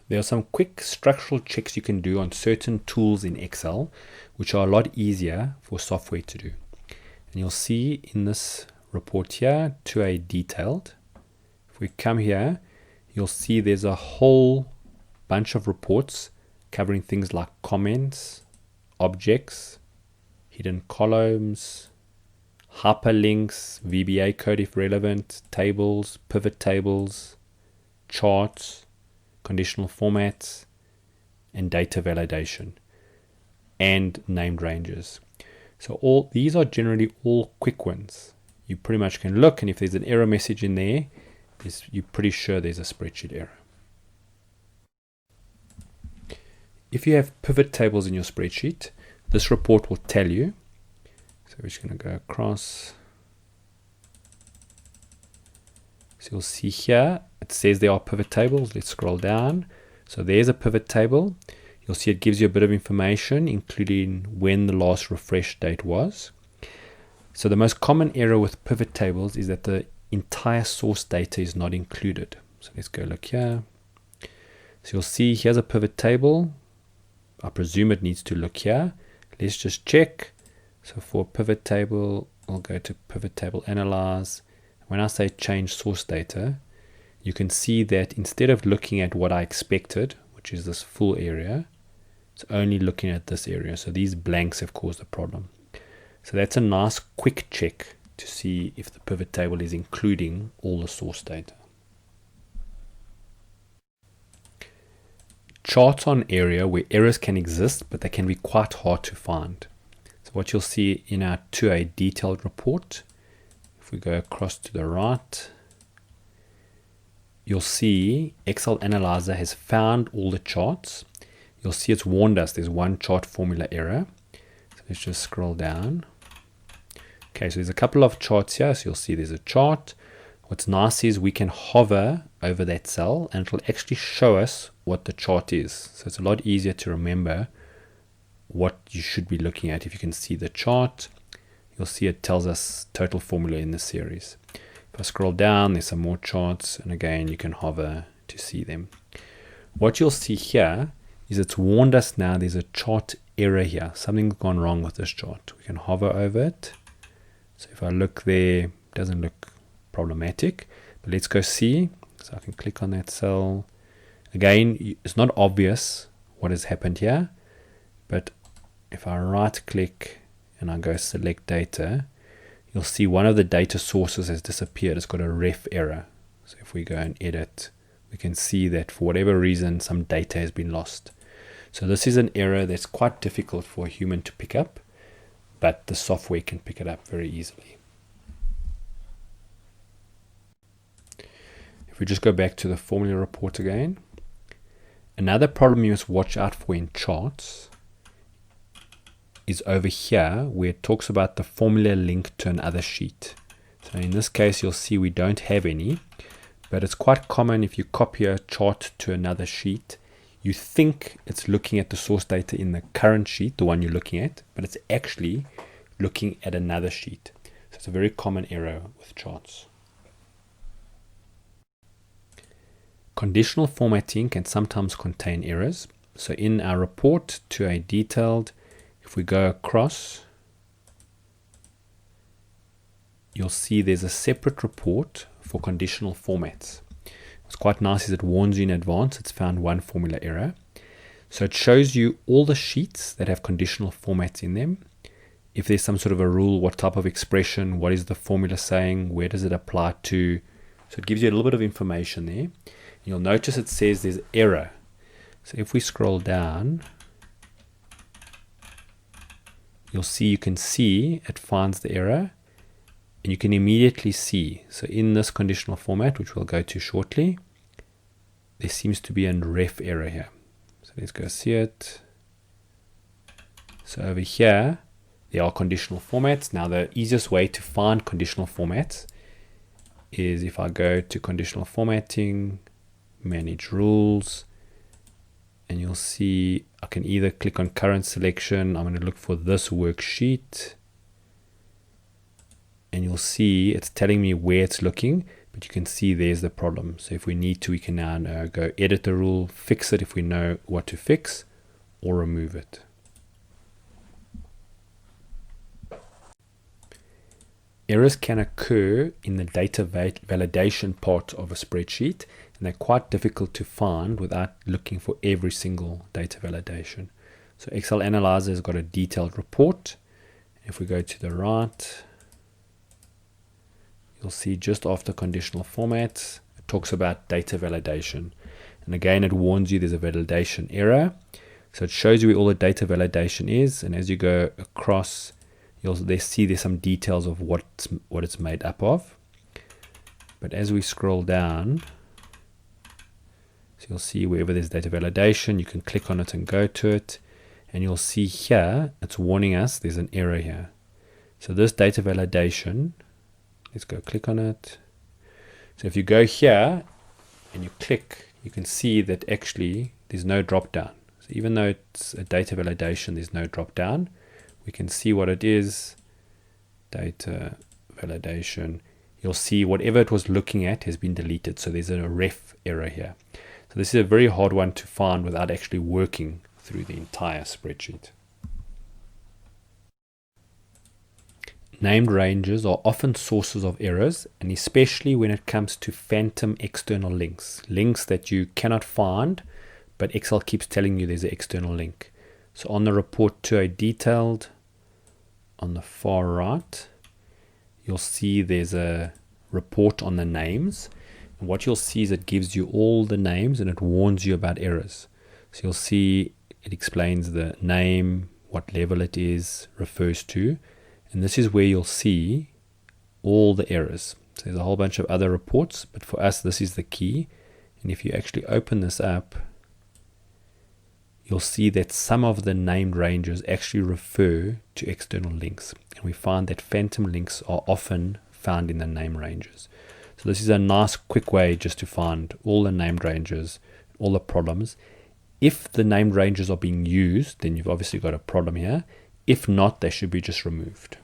There are some quick structural checks you can do on certain tools in Excel, which are a lot easier for software to do. And you'll see in this report here, to a detailed, if we come here, you'll see there's a whole bunch of reports covering things like comments, objects, hidden columns, hyperlinks, VBA code if relevant, tables, pivot tables, charts, conditional formats, and data validation, and named ranges. So all these are generally all quick ones. You pretty much can look, and if there's an error message in there, you're pretty sure there's a spreadsheet error. If you have pivot tables in your spreadsheet, this report will tell you. So we're just going to go across. So you'll see here, it says there are pivot tables. Let's scroll down. So there's a pivot table. You'll see it gives you a bit of information, including when the last refresh date was. So the most common error with pivot tables is that the entire source data is not included. So let's go look here. So you'll see here's a pivot table. I presume it needs to look here. Let's just check. So for pivot table, I'll go to pivot table analyze. When I say change source data, you can see that instead of looking at what I expected, which is this full area, it's only looking at this area. So these blanks have caused a problem. So that's a nice quick check to see if the pivot table is including all the source data. Charts are an area where errors can exist, but they can be quite hard to find. So what you'll see in our to a detailed report, if we go across to the right, you'll see Excel Analyzer has found all the charts. You'll see it's warned us there's one chart formula error. So let's just scroll down. Okay, so there's a couple of charts here. So you'll see there's a chart. What's nice is we can hover over that cell and it'll actually show us what the chart is. So it's a lot easier to remember what you should be looking at. If you can see the chart, you'll see it tells us total formula in the series. If I scroll down, there's some more charts, and again, you can hover to see them. What you'll see here is it's warned us now there's a chart error here. Something's gone wrong with this chart. We can hover over it. So if I look there, it doesn't look problematic, but let's go see. So I can click on that cell. Again, it's not obvious what has happened here, but if I right click and I go select data, you'll see one of the data sources has disappeared. It's got a ref error. So if we go and edit, we can see that for whatever reason some data has been lost. So this is an error that's quite difficult for a human to pick up, but the software can pick it up very easily. If we just go back to the formula report again, another problem you must watch out for in charts is over here where it talks about the formula link to another sheet. So in this case, you'll see we don't have any, but it's quite common if you copy a chart to another sheet, you think it's looking at the source data in the current sheet, the one you're looking at, but it's actually looking at another sheet. So it's a very common error with charts. Conditional formatting can sometimes contain errors. So in our report to a detailed, if we go across, you'll see there's a separate report for conditional formats. What's quite nice is it warns you in advance it's found one formula error. So it shows you all the sheets that have conditional formats in them. If there's some sort of a rule, what type of expression, what is the formula saying, where does it apply to. So it gives you a little bit of information there. You'll notice it says there's error. So if we scroll down, you'll see you can see it finds the error and you can immediately see. So in this conditional format, which we'll go to shortly, there seems to be a ref error here. So let's go see it. So over here, there are conditional formats. Now the easiest way to find conditional formats is if I go to conditional formatting, manage rules, and you'll see I can either click on current selection. I'm going to look for this worksheet, and you'll see it's telling me where it's looking But you can see there's the problem. So if we need to, we can now go edit the rule, fix it if we know what to fix, or remove it. Errors can occur in the data validation part of a spreadsheet, and they're quite difficult to find without looking for every single data validation. So Excel Analyzer has got a detailed report. If we go to the right, you'll see just after conditional formats, it talks about data validation. And again, it warns you there's a validation error. So it shows you where all the data validation is, and as you go across, you'll see there's some details of what it's made up of. But as we scroll down, so you'll see wherever there's data validation, you can click on it and go to it, and you'll see here it's warning us there's an error here. So this data validation, let's go click on it. So if you go here and you click, you can see that actually there's no drop down. So even though it's a data validation, there's no drop down. We can see what it is, data validation. You'll see whatever it was looking at has been deleted. So there's a ref error here. So this is a very hard one to find without actually working through the entire spreadsheet. Named ranges are often sources of errors, and especially when it comes to phantom external links, links that you cannot find, but Excel keeps telling you there's an external link. So on the report to a detailed, on the far right, you'll see there's a report on the names. And what you'll see is it gives you all the names and it warns you about errors. So you'll see it explains the name, what level it is, refers to. And this is where you'll see all the errors. So there's a whole bunch of other reports, but for us, this is the key. And if you actually open this up, you'll see that some of the named ranges actually refer to external links. And we find that phantom links are often found in the name ranges. So this is a nice quick way just to find all the named ranges, all the problems. If the named ranges are being used, then you've obviously got a problem here. If not, they should be just removed.